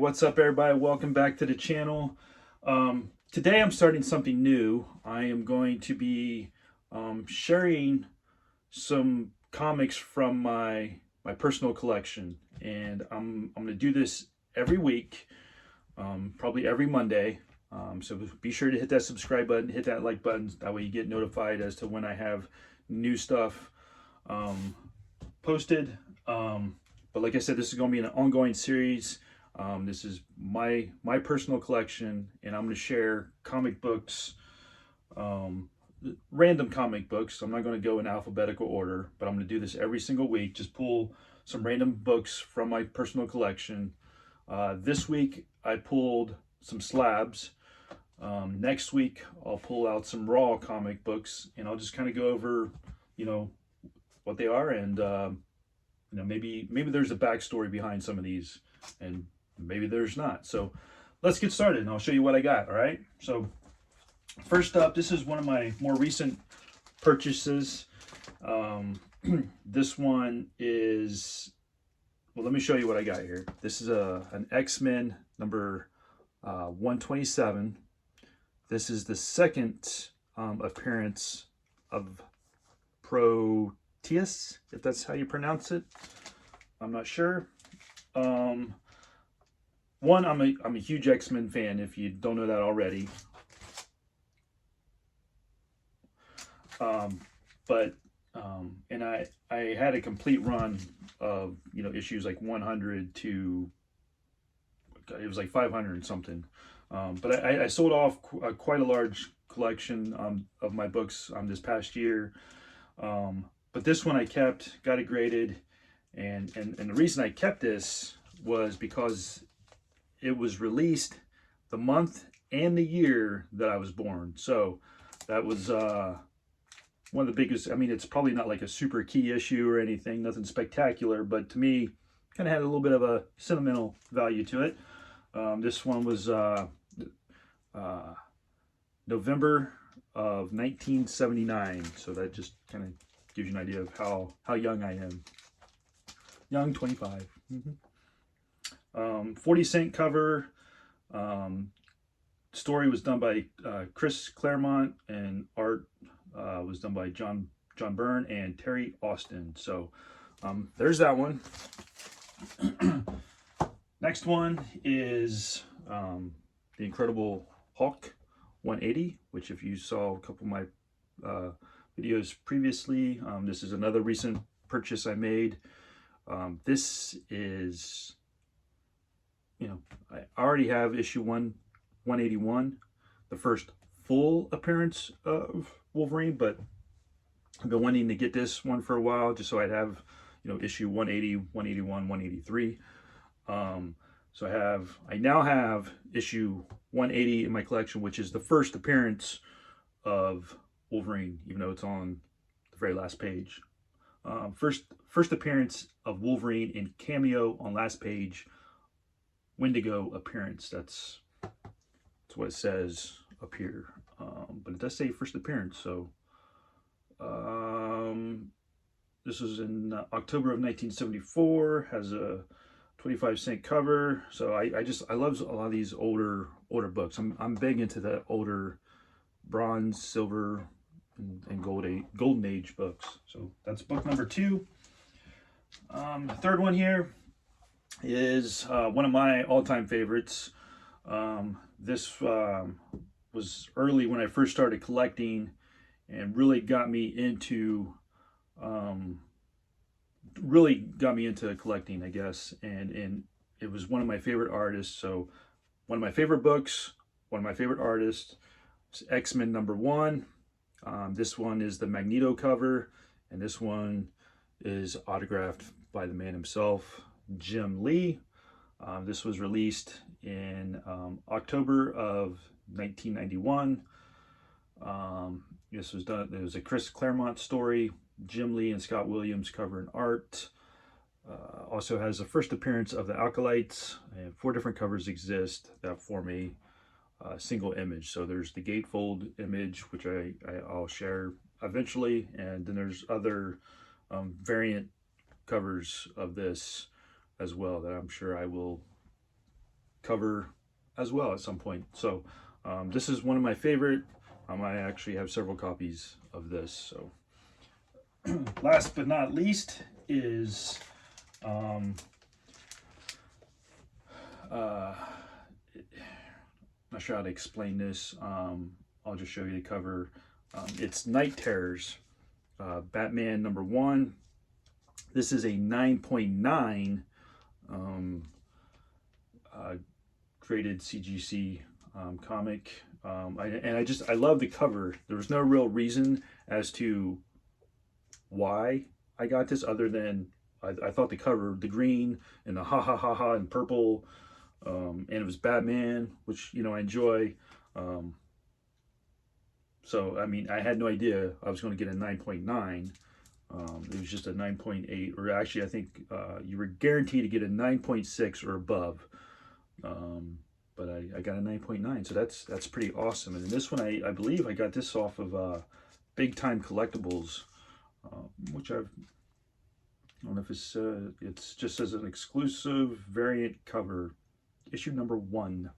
what's up everybody? Welcome back to the channel. Today I'm starting something new. I am going to be sharing some comics from my personal collection, and I'm going to do this every week, probably every Monday. So be sure to hit that subscribe button, hit that like button, that way you get notified as to when I have new stuff posted. But like I said, this is going to be an ongoing series. This is my personal collection, and I'm going to share comic books, random comic books. I'm not going to go in alphabetical order, but I'm going to do this every single week. Just pull some random books from my personal collection. This week I pulled some slabs. Next week I'll pull out some raw comic books, and I'll just kind of go over, what they are, and maybe there's a backstory behind some of these, and maybe there's not. So let's get started, and I'll show you what I got. All right. So first up, this is one of my more recent purchases. This one is, well, let me show you what I got here. This is an X-Men number 127. This is the second appearance of Proteus, if that's how you pronounce it. I'm not sure. One, I'm a huge X-Men fan, if you don't know that already. And I had a complete run of issues like 100 to, it was like 500 and something. But I sold off quite a large collection of my books this past year. But this one I kept, got it graded, and the reason I kept this was because it was released the month and the year that I was born. So that was one of the biggest. I mean, it's probably not like a super key issue or anything, nothing spectacular, but to me, kind of had a little bit of a sentimental value to it. This one was November of 1979, so that just kind of gives you an idea of how young I am. Young, 25. 40-cent cover. Story was done by Chris Claremont, and art was done by John Byrne and Terry Austin. So there's that one. Next one is The Incredible Hulk 180, which if you saw a couple of my videos previously, this is another recent purchase I made. This is, I already have issue 181, the first full appearance of Wolverine, but I've been wanting to get this one for a while, just so I'd have, issue 180, 181, 183. So I now have issue 180 in my collection, which is the first appearance of Wolverine, even though it's on the very last page. First appearance of Wolverine in cameo on last page, Wendigo appearance. That's what it says up here. But it does say first appearance. So this was in October of 1974. Has a 25-cent cover. So I love a lot of these older books. I'm big into the older bronze, silver, and golden age books. So that's book number 2. The third one here is one of my all-time favorites. This was early when I first started collecting, and really got me into collecting, I guess. And it was one of my favorite artists. So one of my favorite books, one of my favorite artists, X-Men number 1. This one is the Magneto cover, and this one is autographed by the man himself, Jim Lee. This was released in October of 1991. This was done. It was a Chris Claremont story. Jim Lee and Scott Williams cover and art. Also has the first appearance of the Acolytes, and 4 different covers exist that form a single image. So there's the gatefold image, which I'll share eventually, and then there's other variant covers of this as well that I'm sure I will cover as well at some point. So this is one of my favorite. I actually have several copies of this. So last but not least is not sure how to explain this. I'll just show you the cover. It's Night Terrors, Batman #1. This is a 9.9 graded CGC comic. I love the cover. There was no real reason as to why I got this, other than I thought the cover, the green and the ha ha ha ha and purple, and it was Batman, which, you know, I enjoy. So I mean, I had no idea I was going to get a 9.9. It was just a 9.8, or actually I think you were guaranteed to get a 9.6 or above. But I got a 9.9, so that's pretty awesome. And in this one, I believe I got this off of Big Time Collectibles, which I don't know if it's just as an exclusive variant cover, issue #1.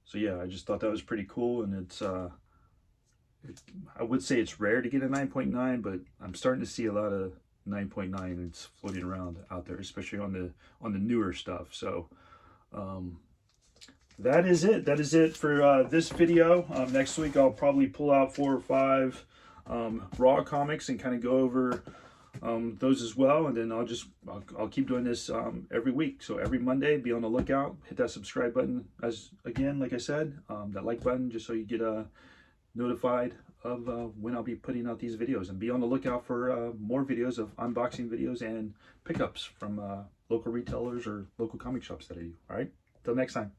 So yeah, I just thought that was pretty cool, and it's I would say it's rare to get a 9.9, but I'm starting to see a lot of 9.9s floating around out there, especially on the newer stuff. So that is it for this video. Next week I'll probably pull out 4 or 5 raw comics and kind of go over those as well, and then I'll keep doing this every week. So every Monday, be on the lookout. Hit that subscribe button, as again, like I said, that like button, just so you get notified of when I'll be putting out these videos, and be on the lookout for more videos of unboxing videos and pickups from local retailers or local comic shops that I do. All right, till next time.